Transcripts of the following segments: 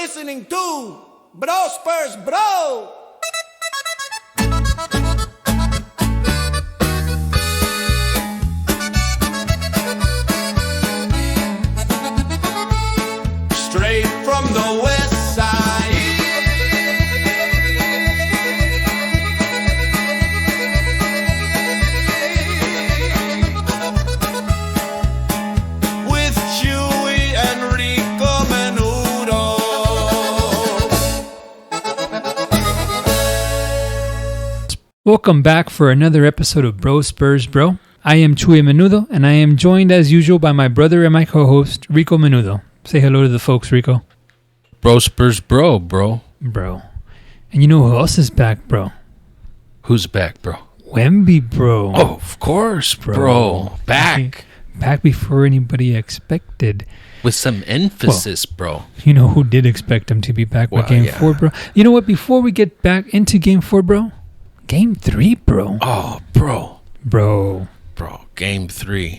listening to Bro Spurs Bro. Straight from the west side. With Chuy and Rico Menudo. Welcome back for another episode of Bro Spurs Bro. I am Chuy and Menudo, and I am joined as usual by my brother and my co-host, Rico Menudo. Say hello to the folks, Rico. Bro Spurs Bro, bro. Bro. And you know who else is back, bro? Who's back, bro? Wemby, bro. Oh, of course, bro. Back. Back before anybody expected. With some emphasis, bro. You know who did expect him to be back with Game 4, bro? You know what? Before we get back into Game 4, bro, Game 3, bro. Oh, bro. Bro. Game 3.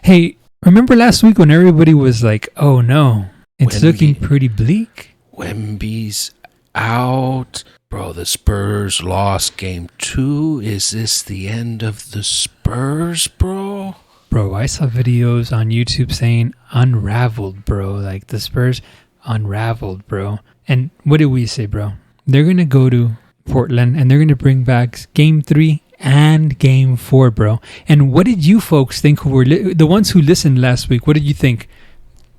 Hey, remember last week when everybody was like, oh no, it's Wemby. looking pretty bleak? Wemby's out. Bro, the Spurs lost Game 2. Is this the end of the Spurs, bro? Bro, I saw videos on YouTube saying unraveled, bro. Like the Spurs unraveled, bro. And what did we say, bro? They're going to go to Portland and they're going to bring back Game 3 and Game 4, bro. And what did you folks think who were the ones who listened last week? What did you think?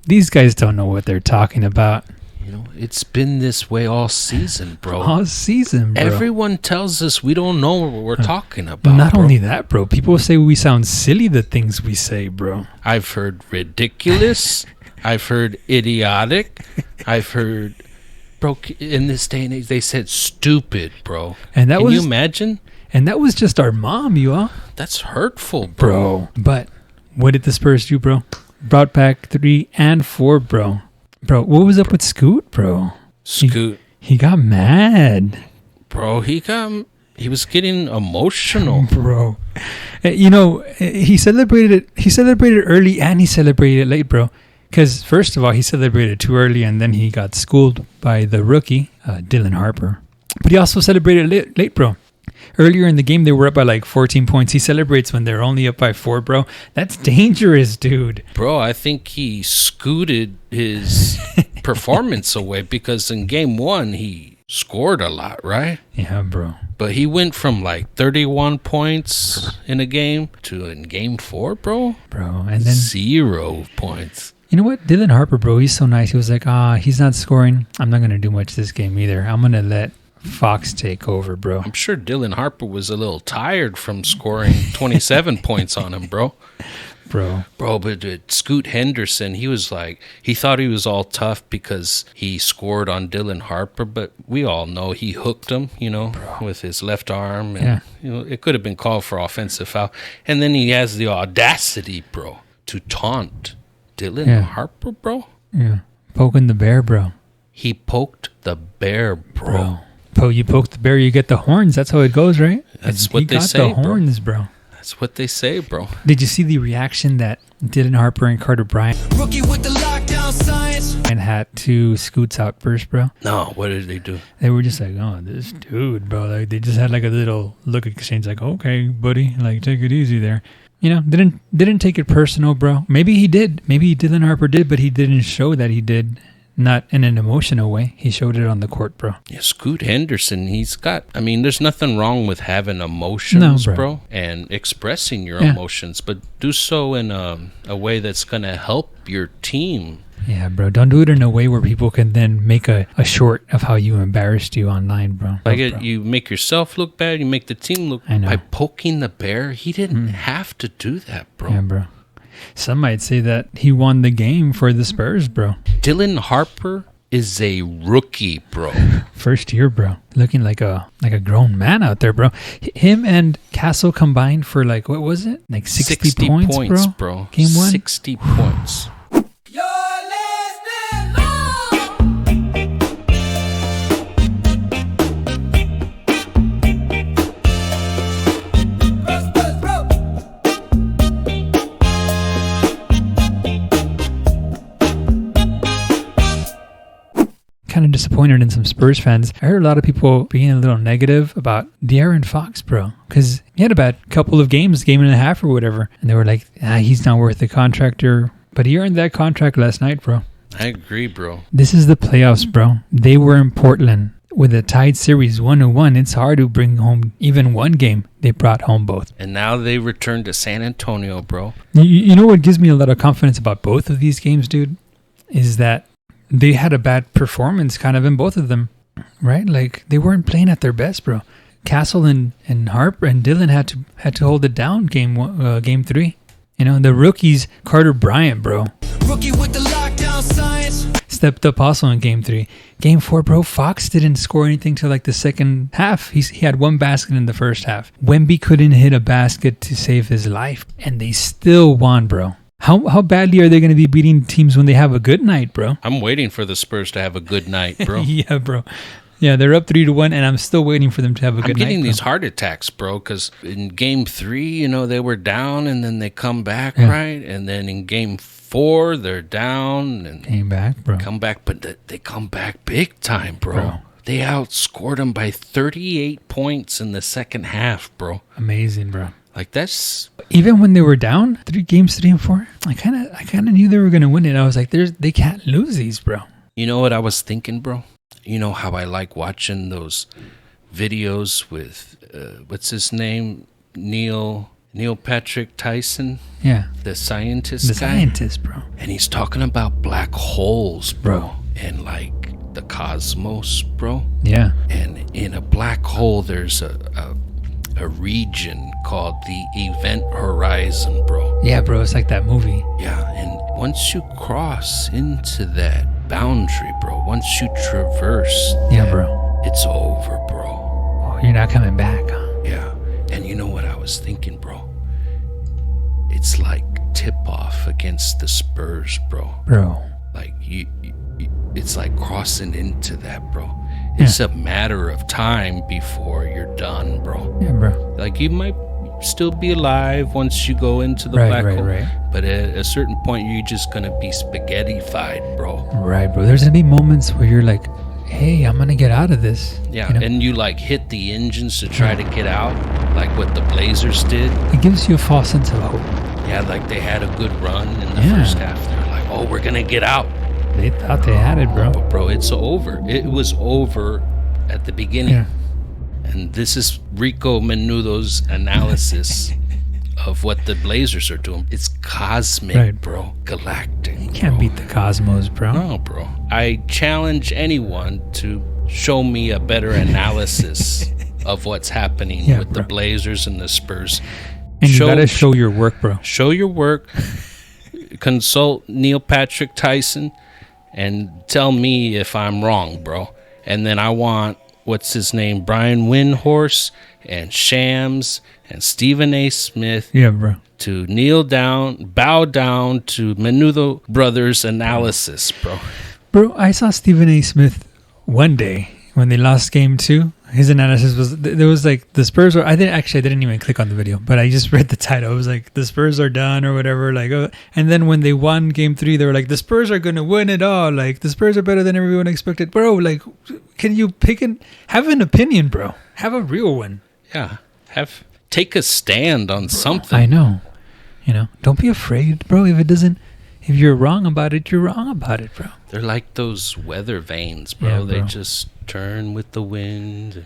These guys don't know what they're talking about. You know, it's been this way all season, bro. All season, bro. Everyone tells us we don't know what we're talking about. Not bro. only that, bro. People say we sound silly, the things we say, bro. I've heard ridiculous. I've heard idiotic. I've heard, bro, in this day and age, they said stupid, bro. And that Can you imagine? And that was just our mom, you all. That's hurtful, bro. But what did the Spurs do, bro? Brought back 3 and 4, bro. Bro, what was up with Scoot, bro? Scoot. He got mad. Bro, he was getting emotional. Bro. You know, he celebrated early and he celebrated late, bro. Because first of all, he celebrated too early and then he got schooled by the rookie, Dylan Harper. But he also celebrated late, bro. Earlier in the game, they were up by like 14 points. He celebrates when they're only up by 4, bro. That's dangerous, dude. Bro, I think he scooted his performance away because in Game 1, he scored a lot, right? Yeah, bro. But he went from like 31 points in a game to in Game 4, bro. Bro, and then 0 points. You know what? Dylan Harper, bro, he's so nice. He was like, he's not scoring. I'm not going to do much this game either. I'm going to let Fox take over, bro. I'm sure Dylan Harper was a little tired from scoring 27 points on him, bro. Bro, but Scoot Henderson, he was like, he thought he was all tough because he scored on Dylan Harper, but we all know he hooked him, you know, with his left arm. And, you know, it could have been called for offensive foul. And then he has the audacity, bro, to taunt Dylan Harper, bro. Yeah. Poking the bear, bro. He poked the bear, bro. You poke the bear, you get the horns. That's how it goes, right? That's what they say, the horns, bro. That's what they say, bro. Did you see the reaction that Dylan Harper and Carter Bryant Rookie with the lockdown science. and had to Scoot's outburst, bro? No, what did they do? They were just like, oh, this dude, bro. Like, they just had like a little look exchange, like, okay, buddy, like, take it easy there. You know, didn't take it personal, bro. Maybe he did. Maybe Dylan Harper did, but he didn't show that he did. Not in an emotional way. He showed it on the court, bro. Yeah, Scoot Henderson, there's nothing wrong with having emotions, bro, and expressing your emotions, but do so in a way that's going to help your team. Yeah, bro. Don't do it in a way where people can then make a short of how you embarrassed you online, bro. You make yourself look bad, you make the team look by poking the bear. He didn't have to do that, bro. Yeah, bro. Some might say that he won the game for the Spurs, bro. Dylan Harper is a rookie, bro. First year, bro. Looking like a grown man out there, bro. Him and Castle combined for like, what was it? Like 60 points, bro. Game 1? 60 points. kind of disappointed in some Spurs fans. I heard a lot of people being a little negative about De'Aaron Fox, bro, because he had a bad couple of games, game and a half or whatever, and they were like, he's not worth the contract, but he earned that contract last night, bro. I agree, bro. This is the playoffs, bro. They were in Portland with a tied series 1-1. It's hard to bring home even one game. They brought home both. And now they return to San Antonio, bro. You know what gives me a lot of confidence about both of these games, dude, is that they had a bad performance kind of in both of them, right? Like, they weren't playing at their best, bro. Castle and Harper and Dylan had to hold it down game 3. You know, the rookies, Carter Bryant, bro. Rookie with the lockdown science. Stepped up also in game 3. Game 4, bro, Fox didn't score anything till like the second half. He had one basket in the first half. Wemby couldn't hit a basket to save his life, and they still won, bro. How badly are they going to be beating teams when they have a good night, bro? I'm waiting for the Spurs to have a good night, bro. Yeah, bro. Yeah, they're up 3-1, and I'm still waiting for them to have a good night. I'm getting these heart attacks, bro, because in game 3, you know, they were down, and then they come back, right? And then in game 4, they're down and came back, bro. Come back, but they come back big time, bro. They outscored them by 38 points in the second half, bro. Amazing, bro. Like, that's even when they were down 3 and 4. I kind of knew they were gonna win it. I was like, they can't lose these, bro. You know what I was thinking, bro? You know how I like watching those videos with what's his name, Neil Patrick Tyson. Yeah, the scientist. The scientist, bro. And he's talking about black holes, bro, and like the cosmos, bro. Yeah. And in a black hole, there's a region called the event horizon, bro. Yeah, bro, it's like that movie. Yeah, and once you cross into that boundary, bro, once you traverse bro, it's over, bro. Oh, you're not coming back, huh? Yeah. And you know what I was thinking, bro? It's like tip-off against the Spurs, bro. Like, you it's like crossing into that, bro. It's a matter of time before you're done, bro. Yeah, bro. Like, you might still be alive once you go into the black hole. Right. But at a certain point, you're just going to be spaghetti-fied, bro. Right, bro. There's going to be moments where you're like, hey, I'm going to get out of this. Yeah, you know? And you, like, hit the engines to try to get out, like what the Blazers did. It gives you a false sense of hope. Yeah, like they had a good run in the first half. They're like, oh, we're going to get out. They thought they had it, bro. But, bro, it's over. It was over at the beginning. Yeah. And this is Rico Menudo's analysis of what the Blazers are doing. It's cosmic, bro. Galactic. You can't beat the cosmos, bro. No, bro. I challenge anyone to show me a better analysis of what's happening with the Blazers and the Spurs. And you gotta show your work, bro. Show your work. Consult Neil Patrick Tyson and tell me if I'm wrong, bro. And then I want, what's his name, Brian Windhorse and Shams and Stephen A. Smith to bow down to Menudo Brothers analysis, bro. Bro, I saw Stephen A. Smith one day when they lost game 2. His analysis was, there was like, the Spurs are, I didn't even click on the video, but I just read the title. It was like, the Spurs are done or whatever. Like, and then when they won game 3, they were like, the Spurs are going to win it all. Like, the Spurs are better than everyone expected. Bro, like, can you have an opinion, bro? Have a real one. Yeah. Take a stand on something. I know. You know, don't be afraid, bro. If you're wrong about it, you're wrong about it, bro. They're like those weather vanes, bro. Yeah, they just turn with the wind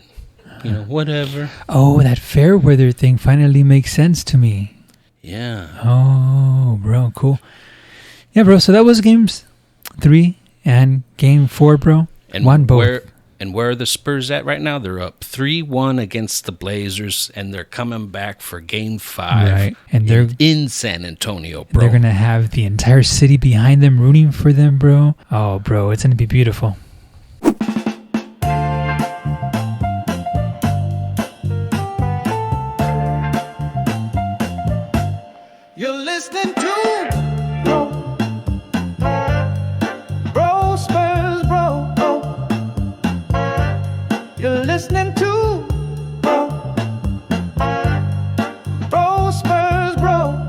and, whatever. Oh, that fair weather thing finally makes sense to me. Yeah. Oh, bro, cool. Yeah, bro, so that was games 3 and game 4, bro. And won both. Where are the Spurs at right now? They're up 3-1 against the Blazers, and they're coming back for game 5. Right. And they're in San Antonio, bro. They're going to have the entire city behind them, rooting for them, bro. Oh, bro, it's going to be beautiful. You're listening to Bro Spurs, bro. You're listening to Bro Spurs, bro.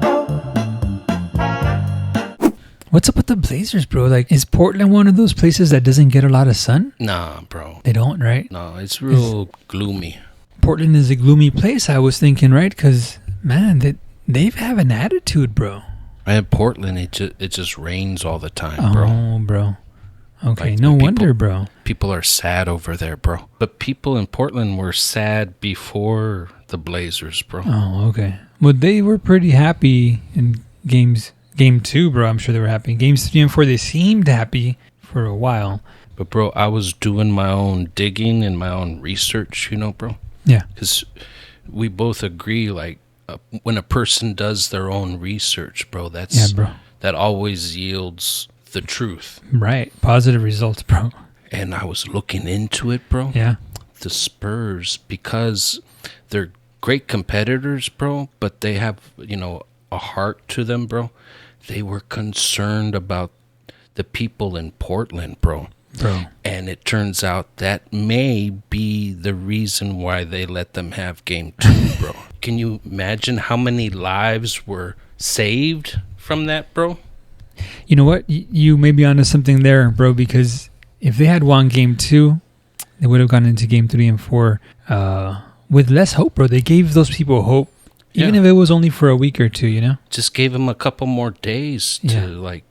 What's up with the Blazers, bro? Like, is Portland one of those places that doesn't get a lot of sun? Nah, bro. They don't, right? No, it's real gloomy. Portland is a gloomy place, I was thinking, right? Because, man, they have an attitude, bro. And Portland, it just rains all the time, bro. Oh, bro. Okay, Like, no wonder, bro. People are sad over there, bro. But people in Portland were sad before the Blazers, bro. Oh, okay. Well, they were pretty happy in game 2, bro. I'm sure they were happy. Games 3 and 4, they seemed happy for a while. But, bro, I was doing my own digging and my own research, bro. Yeah. Because we both agree, like, when a person does their own research, bro, that always yields the truth. Right. Positive results, bro. And I was looking into it, bro. Yeah. The Spurs, because they're great competitors, bro, but they have, a heart to them, bro. They were concerned about the people in Portland, bro. And it turns out that may be the reason why they let them have game 2, bro. Can you imagine how many lives were saved from that, bro? You know what? You may be onto something there, bro, because if they had won game 2, they would have gone into game 3 and 4 with less hope, bro. They gave those people hope, even if it was only for a week or two, Just gave them a couple more days to,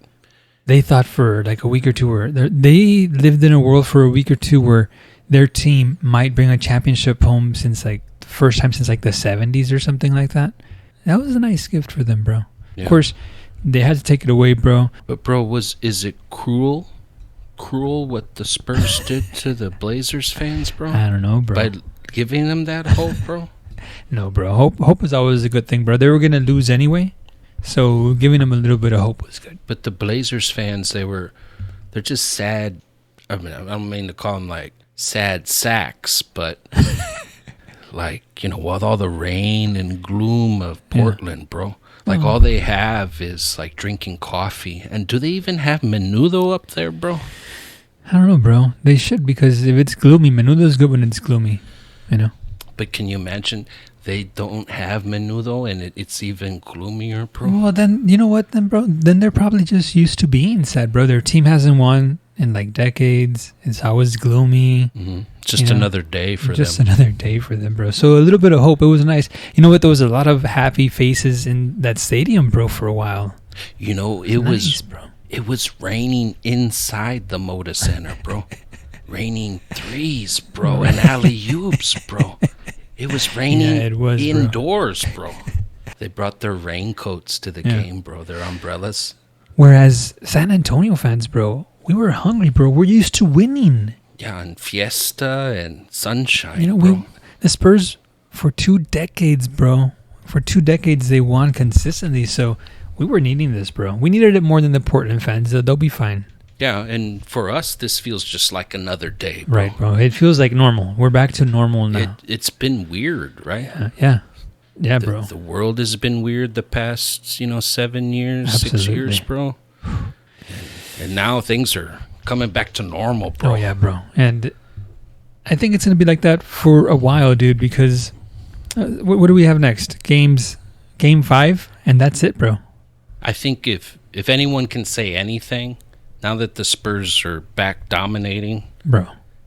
They thought for like a week or two, where they lived in a world for a week or two where their team might bring a championship home since like the first time since like the 70s or something like that. That was a nice gift for them, bro. Yeah. Of course, they had to take it away, bro. But bro, is it cruel what the Spurs did to the Blazers fans, bro? I don't know, bro. By giving them that hope, bro? No, bro. Hope is always a good thing, bro. They were gonna lose anyway. So giving them a little bit of hope was good. But the Blazers fans, they're just sad. I mean, I don't mean to call them like sad sacks, but like, with all the rain and gloom of Portland, bro. Like all they have is like drinking coffee. And do they even have Menudo up there, bro? I don't know, bro. They should, because if it's gloomy, Menudo's good when it's gloomy, But can you imagine they don't have Menudo and it's even gloomier, bro? Well, then, you know what, then, bro? Then they're probably just used to being sad, bro. Their team hasn't won in like decades. It's always gloomy. Mm-hmm. Just another day for them. Just another day for them, bro. So a little bit of hope. It was nice. You know what? There was a lot of happy faces in that stadium, bro, for a while. It was raining inside the Moda Center, bro. Raining threes, bro, and alley-oops, bro. It was raining indoors, bro. They brought their raincoats to the game, bro, their umbrellas. Whereas San Antonio fans, bro, we were hungry, bro. We're used to winning. Yeah, and fiesta and sunshine, bro. The Spurs, for 2 decades, bro. For 2 decades, they won consistently, so we were needing this, bro. We needed it more than the Portland fans. They'll be fine. Yeah, and for us, this feels just like another day, bro. Right, bro. It feels like normal. We're back to normal now. It's been weird, right? Yeah, bro. The world has been weird the past, 7 years, Absolutely. 6 years, bro. And now things are coming back to normal, bro. Oh, yeah, bro. And I think it's going to be like that for a while, dude, because what do we have next? Game 5, and that's it, bro. I think if anyone can say anything, now that the Spurs are back dominating, bro,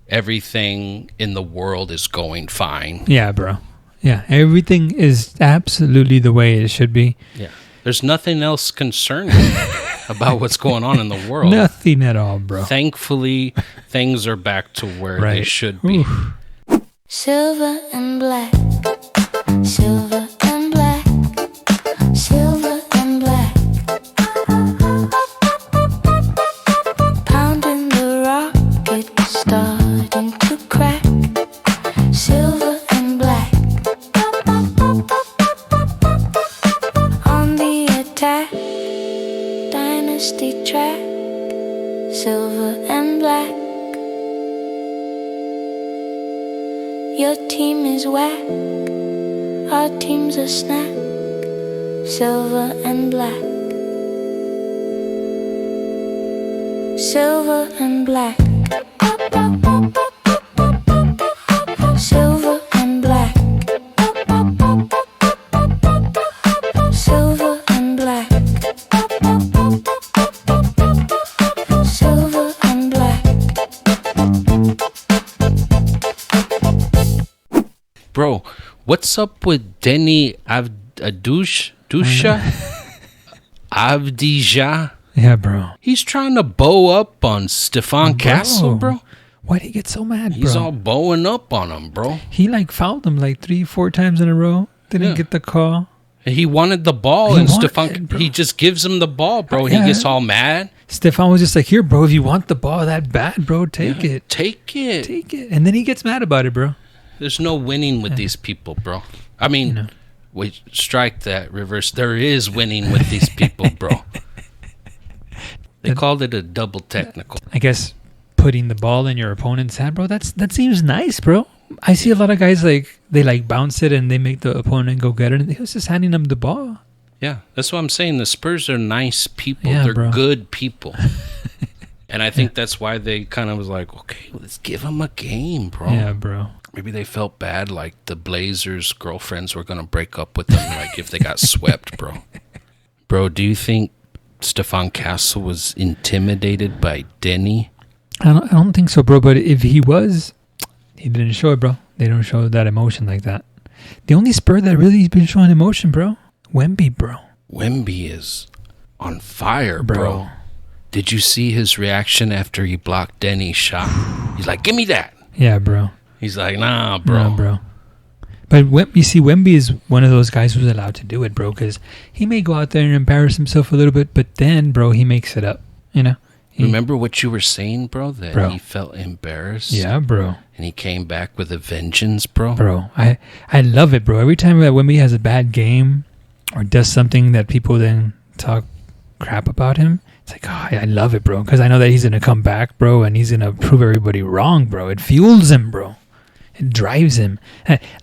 everything in the world is going fine. Yeah, bro. Yeah, everything is absolutely the way it should be. Yeah. There's nothing else concerning about what's going on in the world. Nothing at all, bro. Thankfully, things are back to where they should be. Oof. Silver and black. Silver and black. Silver and black. Pounding the rock, it's starting to crack. Silver and black. On the attack. Dynasty track. Silver and black. Your team is whack. Our team's a snack. Silver and black. Silver and black. Silver and black. Silver and black. Bro, what's up with Denny Dusha? Avdija? Yeah, bro. He's trying to bow up on Stefan Castle, bro. Why'd he get so mad, bro? He's all bowing up on him, bro. He like fouled him like 3-4 times in a row. Didn't get the call. He wanted the ball, and Stefan, he just gives him the ball, bro. He gets all mad. Stefan was just like, here, bro, if you want the ball that bad, bro, take it. Take it. Take it. And then he gets mad about it, bro. There's no winning with these people, bro. I mean, wait, strike that, reverse. There is winning with these people, bro. They called it a double technical. I guess putting the ball in your opponent's hand, bro, that seems nice, bro. I see a lot of guys like they like bounce it and they make the opponent go get it, and he was just handing them the ball. Yeah, that's what I'm saying. The Spurs are nice people. Yeah, They're good people. And I think that's why they kind of was like, okay, let's give them a game, bro. Yeah, bro. Maybe they felt bad, like the Blazers' girlfriends were going to break up with them, like if they got swept, bro. Bro, do you think Stefan Castle was intimidated by Denny? I don't think so, bro. But if he was, he didn't show it, bro. They don't show that emotion like that. The only Spur that really has been showing emotion, bro, Wemby, bro. Wemby is on fire, bro. Did you see his reaction after he blocked Denny's shot? He's like, give me that. Yeah, bro. He's like, nah, bro. Nah, bro. But you see, Wemby is one of those guys who's allowed to do it, bro, because he may go out there and embarrass himself a little bit, but then, bro, he makes it up, you know? Remember what you were saying, bro? That he felt embarrassed? Yeah, bro. And he came back with a vengeance, bro? Bro, I love it, bro. Every time that Wemby has a bad game or does something that people then talk crap about him, it's like, oh, I love it, bro, because I know that he's going to come back, bro, and he's going to prove everybody wrong, bro. It fuels him, bro. It drives him.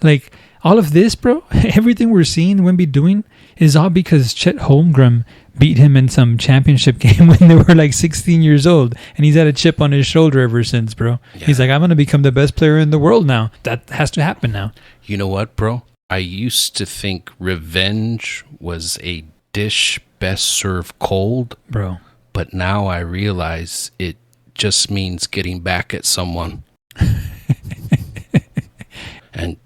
Like, all of this, bro, everything we're seeing Wemby doing is all because Chet Holmgren beat him in some championship game when they were like 16 years old. And he's had a chip on his shoulder ever since, bro. Yeah. He's like, I'm going to become the best player in the world now. That has to happen now. You know what, bro? I used to think revenge was a dish best served cold. Bro. But now I realize it just means getting back at someone. And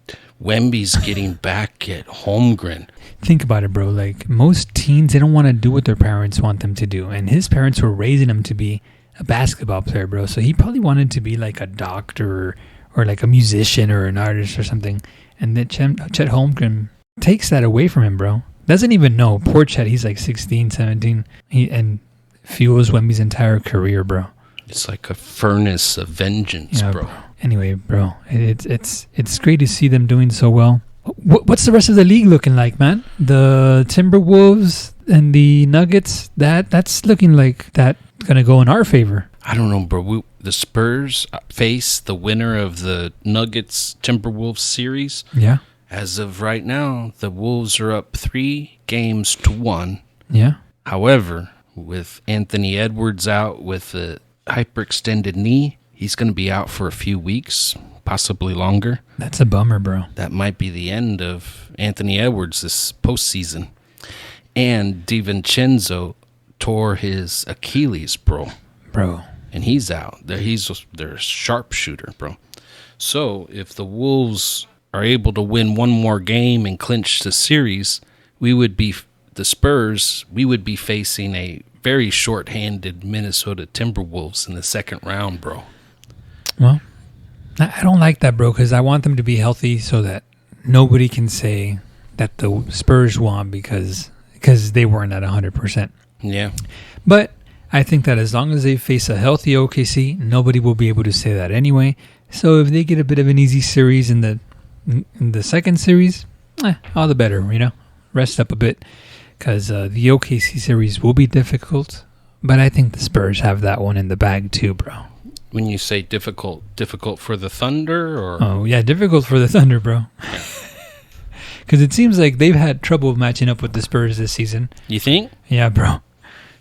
Wemby's getting back at Holmgren. Think about it, bro. Like, most teens, they don't want to do what their parents want them to do. And his parents were raising him to be a basketball player, bro. So he probably wanted to be like a doctor or like a musician or an artist or something. And then Chet Holmgren takes that away from him, bro. Doesn't even know. Poor Chet, he's like 16, 17. And fuels Wemby's entire career, bro. It's like a furnace of vengeance, bro. Anyway, bro, it's great to see them doing so well. What's the rest of the league looking like, man? The Timberwolves and the Nuggets, that's looking like that's gonna go in our favor. I don't know, bro. The Spurs face the winner of the Nuggets Timberwolves series. Yeah. As of right now, the Wolves are up 3-1. Yeah. However, with Anthony Edwards out with a hyperextended knee, he's going to be out for a few weeks, possibly longer. That's a bummer, bro. That might be the end of Anthony Edwards this postseason. And DiVincenzo tore his Achilles, bro. And he's out. He's their sharpshooter, bro. So if the Wolves are able to win one more game and clinch the series, the Spurs would be facing a very short-handed Minnesota Timberwolves in the second round, bro. Well, I don't like that, bro, because I want them to be healthy so that nobody can say that the Spurs won because they weren't at 100%. Yeah. But I think that as long as they face a healthy OKC, nobody will be able to say that anyway. So if they get a bit of an easy series in the second series, all the better, you know? Rest up a bit. Because the OKC series will be difficult, but I think the Spurs have that one in the bag too, bro. When you say difficult for the Thunder, or? Oh, yeah, difficult for the Thunder, bro. Because it seems like they've had trouble matching up with the Spurs this season. You think? Yeah, bro.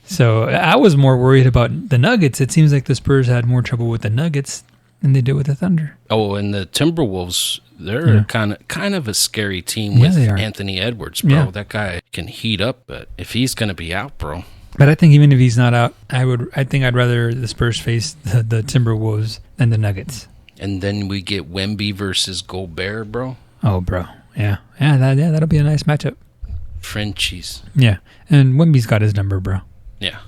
So I was more worried about the Nuggets. It seems like the Spurs had more trouble with the Nuggets than they did with the Thunder. Oh, and the Timberwolves, they're kind of a scary team with Anthony Edwards, bro. Yeah. That guy can heat up, but if he's going to be out, bro. But I think even if he's not out, I think I'd rather the Spurs face the Timberwolves than the Nuggets. And then we get Wemby versus Gobert, bro. Oh, bro. Yeah. That'll be a nice matchup. Frenchies. Yeah. And Wemby's got his number, bro. Yeah.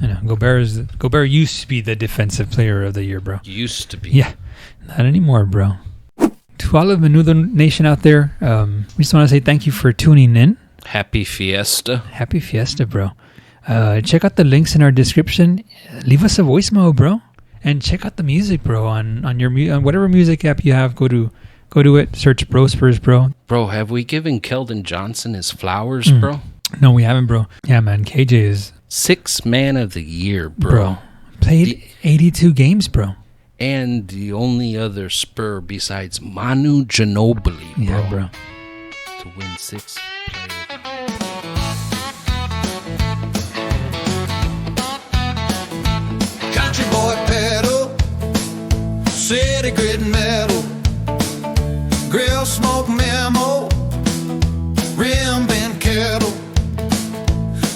I know. Gobert used to be the defensive player of the year, bro. Used to be. Yeah. Not anymore, bro. To all of Menudo Nation out there, we just want to say thank you for tuning in. Happy Fiesta. Happy Fiesta, bro. Check out the links in our description. Leave us a voicemail, bro. And check out the music, bro, on your on whatever music app you have. Go to it. Search Bro Spurs, bro. Bro, have we given Keldon Johnson his flowers, bro? No, we haven't, bro. Yeah, man. KJ is 6th man of the year, bro. Played 82 games, bro. And the only other Spur besides Manu Ginobili, bro. Yeah, bro. To win 6 players. Country boy pedal, city grit metal, grill smoke memo, rim bend kettle,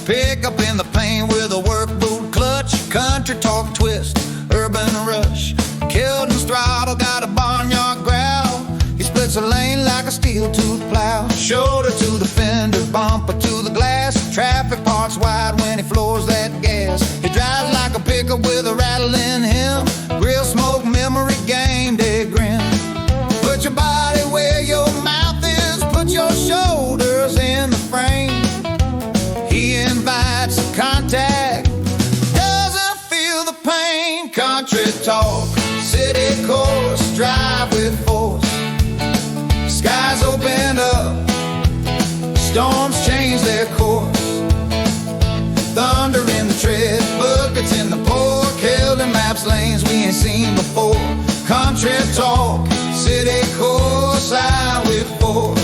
pick up in the pain with a work boot clutch, country talk twist, urban rush, Keldon's throttle got a barnyard growl, he splits a lane like a steel tooth plow, shoulder to the fender, bumper to the glass, traffic parks wide when he floors that gas, he drives like a pickup with a rattle in him, grill smoke memory game day grin, put your body where your mouth is, put your shoulders in the frame, he invites contact, doesn't feel the pain, country talk, city course, drive with force, skies open up, storms change their course, thunder in the tread, buckets in the pour, Keldon maps lanes we ain't seen before, country talk, city course, I with force.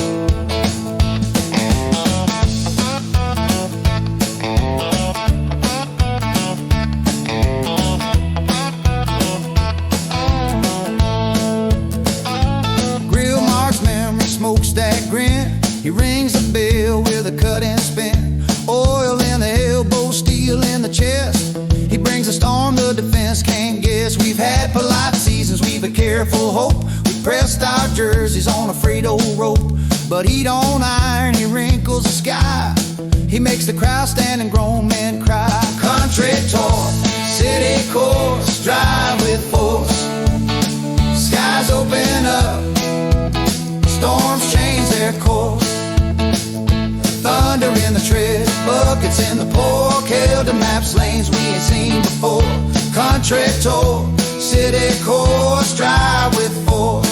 Smokestack grin, he rings a bell with a cut and spin, oil in the elbow, steel in the chest, he brings a storm the defense can't guess, we've had polite seasons, we've a careful hope, we pressed our jerseys on a frayed old rope, but he don't iron, he wrinkles the sky, he makes the crowd stand and grown men cry, country talk, city course, drive with force, skies open up, storms change their course, thunder in the tread, buckets in the pour, Keldon maps lanes we ain't seen before, country talk, city course, drive with force.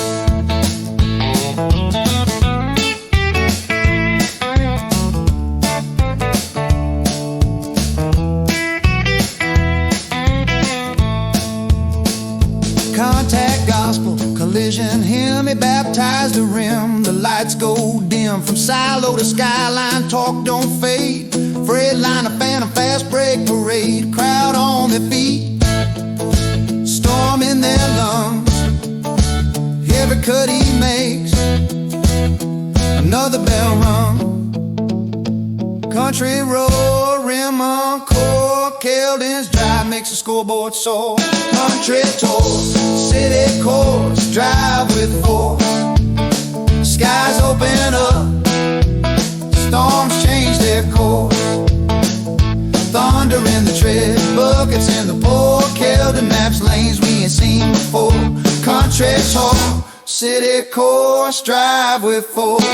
Contact gospel, collision hymn, he baptized the rim, the lights go dim, from silo to skyline, talk don't fade, Freightliner, phantom, fast break parade, crowd on their feet, storm in their lungs, every cut he makes, another bell rung, country road, rim encore, Keldon's drive makes the scoreboard soar, country talk, city course, drive with force, skies open up, storms change their course, thunder in the tread, buckets in the pour, Keldon maps lanes we ain't seen before, country talk, city course, drive with force.